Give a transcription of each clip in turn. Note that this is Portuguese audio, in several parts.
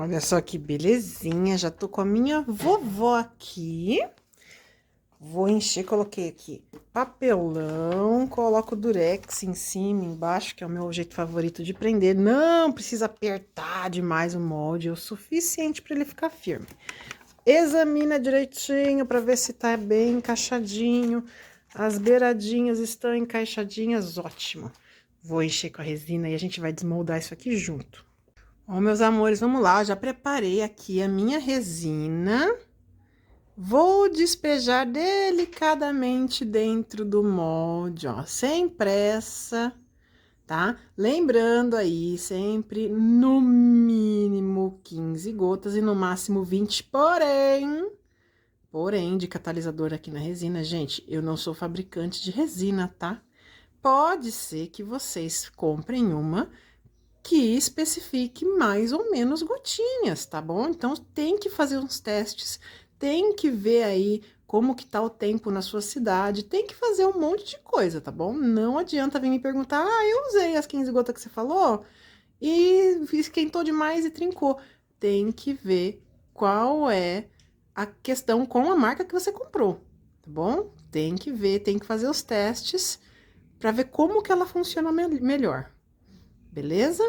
Olha só que belezinha, já tô com a minha vovó aqui. Vou encher, coloquei aqui papelão, coloco o durex em cima, embaixo, que é o meu jeito favorito de prender. Não precisa apertar demais o molde, é o suficiente para ele ficar firme. Examina direitinho para ver se tá bem encaixadinho. As beiradinhas estão encaixadinhas, ótimo. Vou encher com a resina e a gente vai desmoldar isso aqui junto. Ó, meus amores, vamos lá, eu já preparei aqui a minha resina. Vou despejar delicadamente dentro do molde, ó, sem pressa, tá? Lembrando aí, sempre no mínimo 15 gotas e no máximo 20, porém, de catalisador aqui na resina, gente, eu não sou fabricante de resina, tá? Pode ser que vocês comprem uma que especifique mais ou menos gotinhas, tá bom? Então, tem que fazer uns testes, tem que ver aí como que tá o tempo na sua cidade, tem que fazer um monte de coisa, tá bom? Não adianta vir me perguntar, eu usei as 15 gotas que você falou e esquentou demais e trincou. Tem que ver qual é a questão com a marca que você comprou, tá bom? Tem que ver, tem que fazer os testes para ver como que ela funciona melhor. Beleza?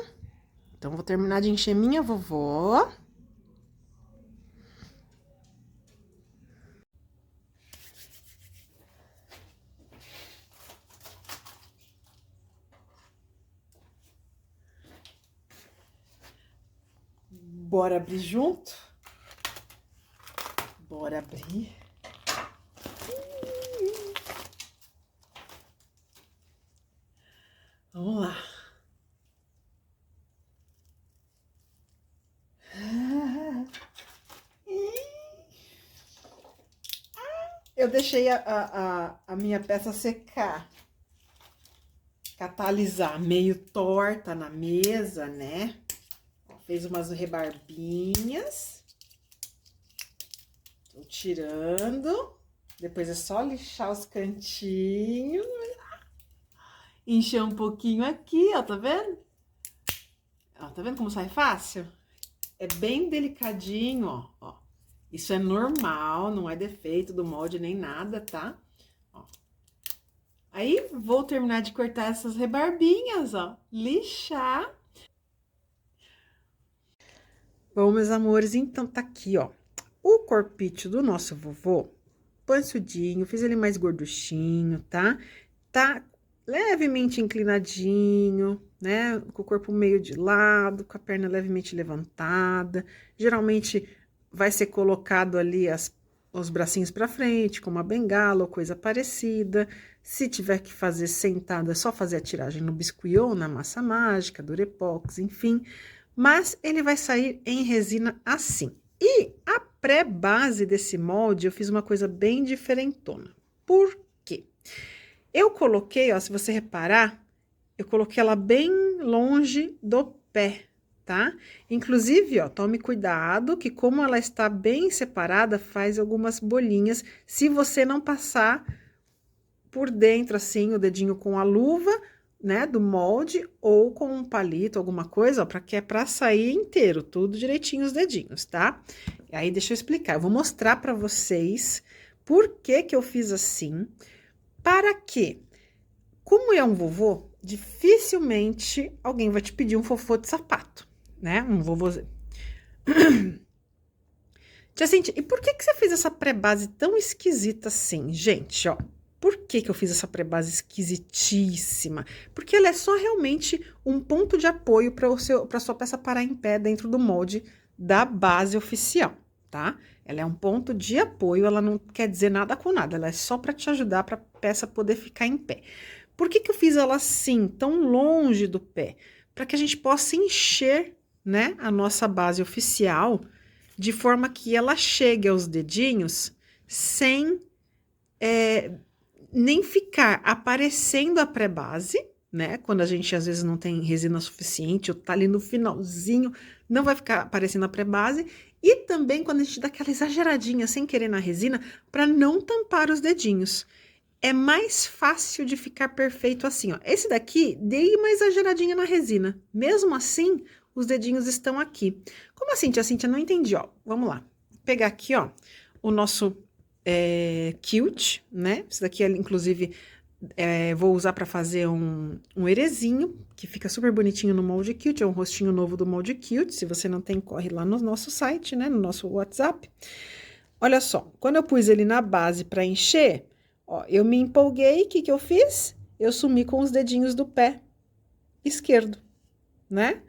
Então, vou terminar de encher minha vovó. Bora abrir junto? Bora abrir. Vamos lá. Eu deixei a minha peça secar, catalisar, meio torta na mesa, né? Fez umas rebarbinhas. Tô tirando. Depois é só lixar os cantinhos. Encher um pouquinho aqui, ó, tá vendo? Ó, tá vendo como sai fácil? É bem delicadinho, ó. Isso é normal, não é defeito do molde nem nada, tá? Ó. Aí, vou terminar de cortar essas rebarbinhas, ó. Lixar. Bom, meus amores, então tá aqui, ó. O corpite do nosso vovô, pançudinho, fiz ele mais gorduchinho, tá? Tá levemente inclinadinho, né? Com o corpo meio de lado, com a perna levemente levantada. Geralmente vai ser colocado ali os bracinhos para frente, como uma bengala ou coisa parecida. Se tiver que fazer sentado, é só fazer a tiragem no biscuit ou na massa mágica, Durepox, enfim. Mas ele vai sair em resina assim. E a pré-base desse molde, eu fiz uma coisa bem diferentona. Por quê? Eu coloquei, ó, se você reparar, eu coloquei ela bem longe do pé, tá? Inclusive, ó, tome cuidado que como ela está bem separada, faz algumas bolinhas, se você não passar por dentro, assim, o dedinho com a luva, né, do molde, ou com um palito, alguma coisa, ó, que é pra sair inteiro, tudo direitinho os dedinhos, tá? Aí, deixa eu explicar, eu vou mostrar pra vocês por que que eu fiz assim, para que, como é um vovô, dificilmente alguém vai te pedir um fofô de sapato, né? Um vovôzinho. Tia Cintia, e por que que você fez essa pré-base tão esquisita assim? Gente, ó, por que que eu fiz essa pré-base esquisitíssima? Porque ela é só realmente um ponto de apoio para sua peça parar em pé dentro do molde da base oficial, tá? Ela é um ponto de apoio, ela não quer dizer nada com nada, ela é só para te ajudar para a peça poder ficar em pé. Por que que eu fiz ela assim, tão longe do pé? Para que a gente possa encher, né, a nossa base oficial de forma que ela chegue aos dedinhos sem nem ficar aparecendo a pré-base, né? Quando a gente às vezes não tem resina suficiente ou tá ali no finalzinho, não vai ficar aparecendo a pré-base. E também quando a gente dá aquela exageradinha sem querer na resina, para não tampar os dedinhos. É mais fácil de ficar perfeito assim, ó. Esse daqui, dei uma exageradinha na resina. Mesmo assim, os dedinhos estão aqui. Como assim, tia Cíntia? Não entendi, ó. Vamos lá. Vou pegar aqui, ó, o nosso quilt, né? Esse daqui, inclusive, vou usar para fazer um erezinho, que fica super bonitinho no molde quilt, é um rostinho novo do molde quilt. Se você não tem, corre lá no nosso site, né? No nosso WhatsApp. Olha só, quando eu pus ele na base para encher, ó, eu me empolguei, o que que eu fiz? Eu sumi com os dedinhos do pé esquerdo, né?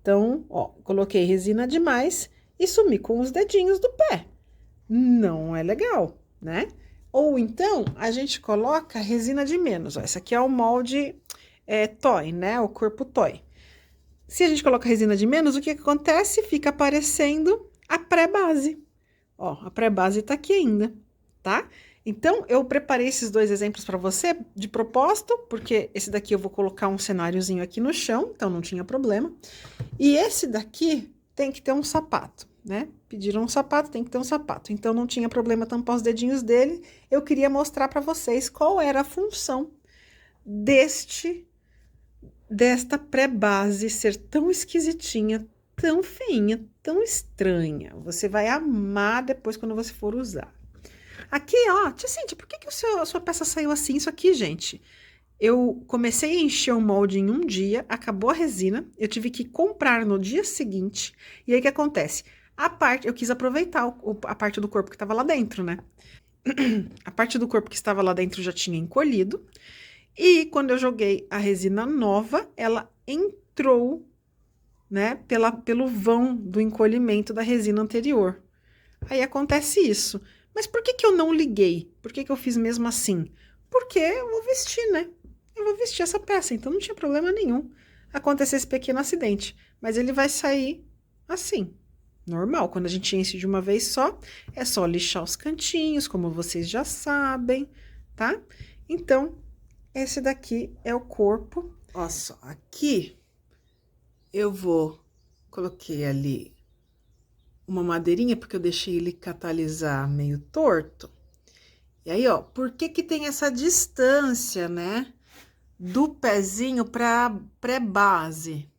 Então, ó, coloquei resina demais e sumi com os dedinhos do pé. Não é legal, né? Ou então, a gente coloca resina de menos, ó. Esse aqui é o molde toy, né? O corpo toy. Se a gente coloca resina de menos, o que que acontece? Fica aparecendo a pré-base. Ó, a pré-base tá aqui ainda, tá? Então, eu preparei esses dois exemplos para você de propósito, porque esse daqui eu vou colocar um cenáriozinho aqui no chão, então não tinha problema. E esse daqui tem que ter um sapato, né? Pediram um sapato, tem que ter um sapato. Então, não tinha problema tampar os dedinhos dele. Eu queria mostrar para vocês qual era a função desta pré-base ser tão esquisitinha, tão feinha, tão estranha. Você vai amar depois quando você for usar. Aqui, ó, tia Cíntia, por que a sua peça saiu assim? Isso aqui, gente, eu comecei a encher o molde em um dia, acabou a resina, eu tive que comprar no dia seguinte, e aí o que acontece? Eu quis aproveitar a parte do corpo que estava lá dentro, né? A parte do corpo que estava lá dentro já tinha encolhido, e quando eu joguei a resina nova, ela entrou, né, pelo vão do encolhimento da resina anterior. Aí acontece isso. Mas por que que eu não liguei? Por que que eu fiz mesmo assim? Porque eu vou vestir, né? Eu vou vestir essa peça, então não tinha problema nenhum acontecer esse pequeno acidente. Mas ele vai sair assim, normal. Quando a gente enche de uma vez só, é só lixar os cantinhos, como vocês já sabem, tá? Então, esse daqui é o corpo. Ó só, aqui coloquei ali uma madeirinha, porque eu deixei ele catalisar meio torto. E aí, ó, por que que tem essa distância, né, do pezinho para pré-base?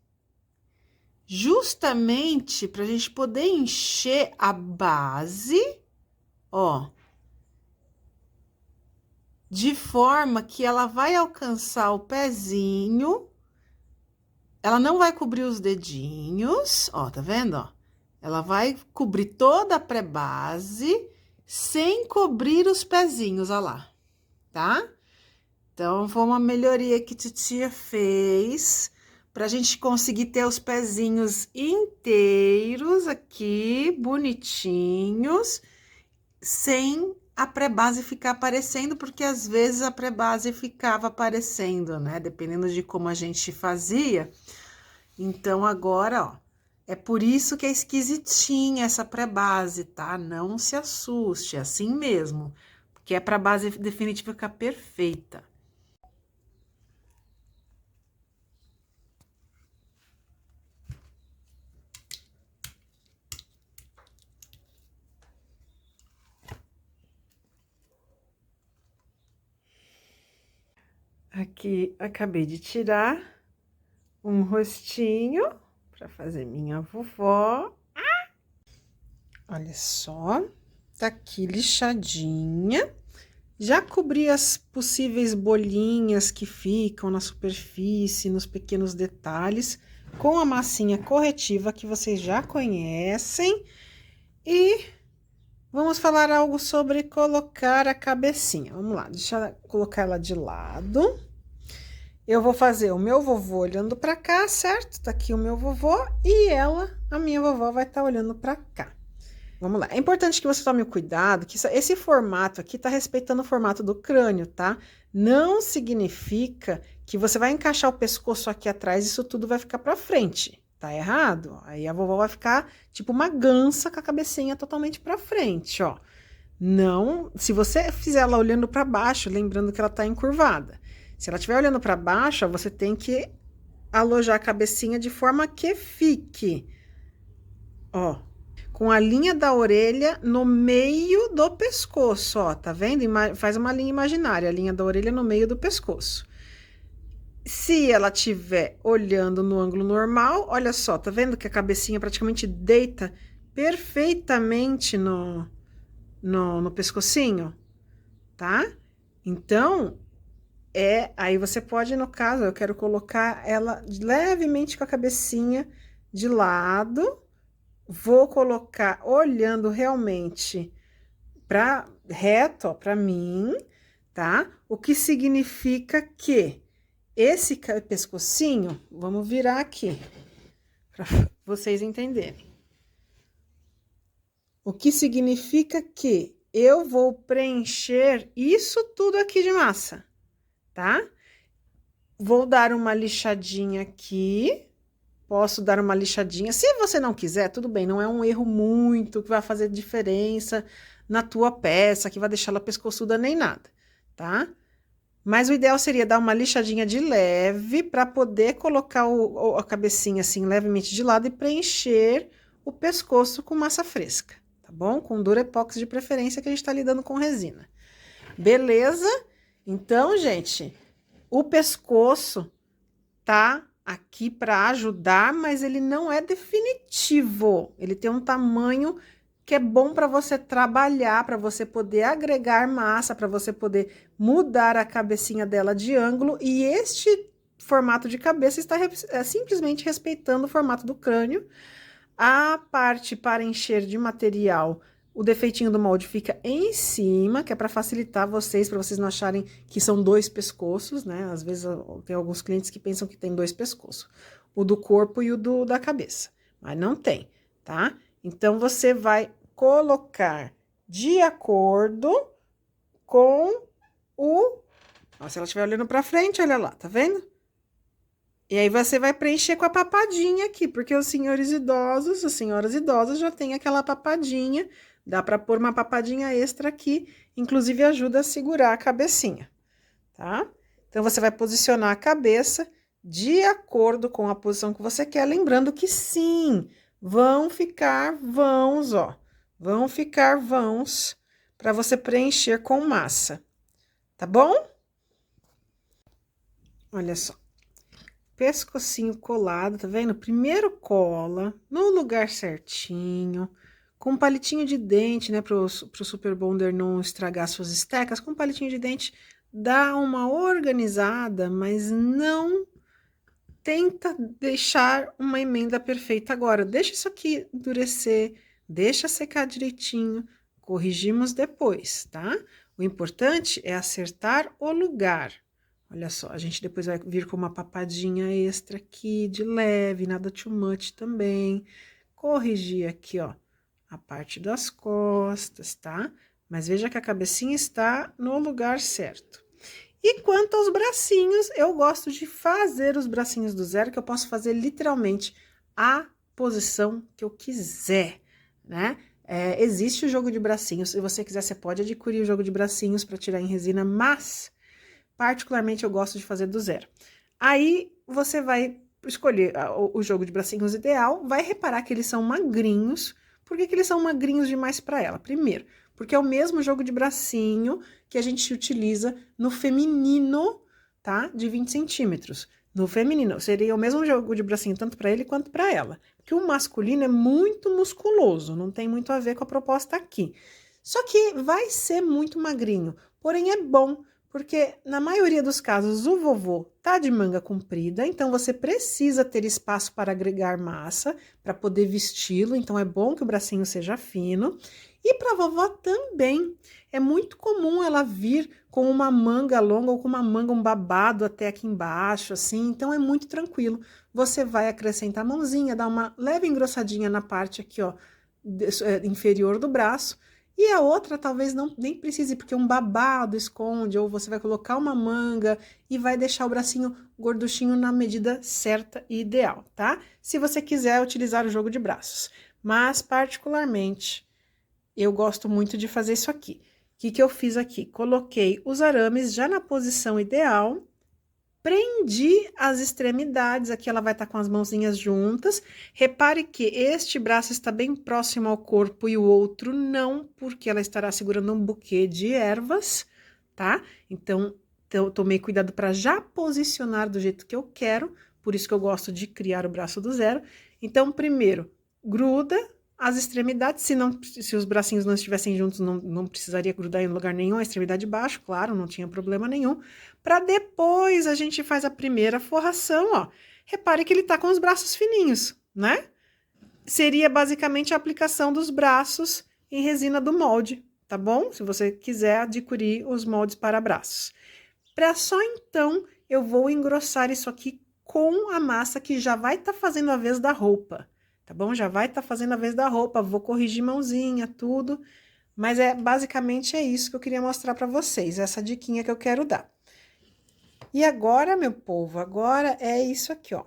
Justamente para a gente poder encher a base, ó, de forma que ela vai alcançar o pezinho, ela não vai cobrir os dedinhos, ó, tá vendo, ó? Ela vai cobrir toda a pré-base sem cobrir os pezinhos, ó lá, tá? Então, foi uma melhoria que titia fez pra gente conseguir ter os pezinhos inteiros aqui, bonitinhos, sem a pré-base ficar aparecendo, porque às vezes a pré-base ficava aparecendo, né? Dependendo de como a gente fazia. Então, agora, ó, é por isso que é esquisitinha essa pré-base, tá? Não se assuste, é assim mesmo, porque é pra base definitiva ficar perfeita. Aqui, acabei de tirar um rostinho para fazer minha vovó. Olha só, tá aqui lixadinha. Já cobri as possíveis bolinhas que ficam na superfície, nos pequenos detalhes, com a massinha corretiva que vocês já conhecem. E vamos falar algo sobre colocar a cabecinha. Vamos lá, deixa eu colocar ela de lado. Eu vou fazer o meu vovô olhando pra cá, certo? Tá aqui o meu vovô e a minha vovó, vai estar olhando pra cá. Vamos lá. É importante que você tome cuidado, que esse formato aqui tá respeitando o formato do crânio, tá? Não significa que você vai encaixar o pescoço aqui atrás e isso tudo vai ficar pra frente. Tá errado? Aí a vovó vai ficar tipo uma gansa com a cabecinha totalmente pra frente, ó. Não, se você fizer ela olhando pra baixo, lembrando que ela tá encurvada. Se ela estiver olhando para baixo, ó, você tem que alojar a cabecinha de forma que fique, ó, com a linha da orelha no meio do pescoço, ó, tá vendo? Faz uma linha imaginária, a linha da orelha no meio do pescoço. Se ela estiver olhando no ângulo normal, olha só, tá vendo que a cabecinha praticamente deita perfeitamente no pescocinho, tá? Então, aí você pode, no caso, eu quero colocar ela levemente com a cabecinha de lado, vou colocar olhando realmente reto, ó, pra mim, tá? O que significa que esse pescocinho, vamos virar aqui, para vocês entenderem. O que significa que eu vou preencher isso tudo aqui de massa, tá? Vou dar uma lixadinha aqui, posso dar uma lixadinha. Se você não quiser, tudo bem, não é um erro muito que vai fazer diferença na tua peça, que vai deixar ela pescoçuda nem nada, tá? Mas o ideal seria dar uma lixadinha de leve para poder colocar a cabecinha assim levemente de lado e preencher o pescoço com massa fresca, tá bom? Com Durepox de preferência, que a gente tá lidando com resina. Beleza? Então, gente, o pescoço tá aqui para ajudar, mas ele não é definitivo. Ele tem um tamanho que é bom para você trabalhar, para você poder agregar massa, para você poder mudar a cabecinha dela de ângulo, e este formato de cabeça está simplesmente respeitando o formato do crânio. A parte para encher de material, o defeitinho do molde fica em cima, que é para facilitar vocês, para vocês não acharem que são dois pescoços, né? Às vezes tem alguns clientes que pensam que tem dois pescoços, o do corpo e o da cabeça, mas não tem, tá? Então, você vai colocar de acordo com o... Ó, se ela estiver olhando para frente, olha lá, tá vendo? E aí, você vai preencher com a papadinha aqui, porque os senhores idosos, as senhoras idosas já tem aquela papadinha, dá para pôr uma papadinha extra aqui, inclusive ajuda a segurar a cabecinha, tá? Então, você vai posicionar a cabeça de acordo com a posição que você quer, lembrando que sim, vão ficar vãos, ó. Vão ficar vãos para você preencher com massa, tá bom? Olha só. Pescocinho colado, tá vendo? Primeiro cola no lugar certinho, com um palitinho de dente, né? Pro Super Bonder não estragar suas estecas, com um palitinho de dente dá uma organizada, mas não tenta deixar uma emenda perfeita agora. Deixa isso aqui endurecer, deixa secar direitinho, corrigimos depois, tá? O importante é acertar o lugar. Olha só, a gente depois vai vir com uma papadinha extra aqui, de leve, nada too much também. Corrigir aqui, ó, a parte das costas, tá? Mas veja que a cabecinha está no lugar certo. E quanto aos bracinhos, eu gosto de fazer os bracinhos do zero, que eu posso fazer literalmente a posição que eu quiser, né? Existe o jogo de bracinhos, se você quiser, você pode adquirir o jogo de bracinhos para tirar em resina, mas particularmente eu gosto de fazer do zero. Aí você vai escolher o jogo de bracinhos ideal, vai reparar que eles são magrinhos. Por que eles são magrinhos demais para ela? Primeiro, porque é o mesmo jogo de bracinho que a gente utiliza no feminino, tá? De 20 centímetros. No feminino, seria o mesmo jogo de bracinho tanto para ele quanto para ela. Porque o masculino é muito musculoso, não tem muito a ver com a proposta aqui. Só que vai ser muito magrinho, porém é bom, porque na maioria dos casos o vovô tá de manga comprida, então você precisa ter espaço para agregar massa, para poder vesti-lo, então é bom que o bracinho seja fino. E para a vovó também, é muito comum ela vir com uma manga longa ou com uma manga, um babado até aqui embaixo, assim, então é muito tranquilo. Você vai acrescentar a mãozinha, dar uma leve engrossadinha na parte aqui, ó, inferior do braço, e a outra talvez nem precise, porque um babado esconde, ou você vai colocar uma manga e vai deixar o bracinho gorduchinho na medida certa e ideal, tá? Se você quiser utilizar o jogo de braços. Mas, particularmente, eu gosto muito de fazer isso aqui. O que eu fiz aqui? Coloquei os arames já na posição ideal, prendi as extremidades, aqui ela vai estar com as mãozinhas juntas. Repare que este braço está bem próximo ao corpo e o outro não, porque ela estará segurando um buquê de ervas, tá? Então, Então, tomei cuidado para já posicionar do jeito que eu quero, por isso que eu gosto de criar o braço do zero. Então, primeiro, gruda as extremidades, se os bracinhos não estivessem juntos, não precisaria grudar em lugar nenhum, a extremidade de baixo, claro, não tinha problema nenhum. Para depois a gente faz a primeira forração, ó. Repare que ele tá com os braços fininhos, né? Seria basicamente a aplicação dos braços em resina do molde, tá bom? Se você quiser adquirir os moldes para braços. Para só então eu vou engrossar isso aqui com a massa que já vai estar fazendo a vez da roupa, tá bom? Já vai estar fazendo a vez da roupa, vou corrigir mãozinha, tudo, mas basicamente é isso que eu queria mostrar para vocês, essa diquinha que eu quero dar. E agora, meu povo, agora é isso aqui, ó.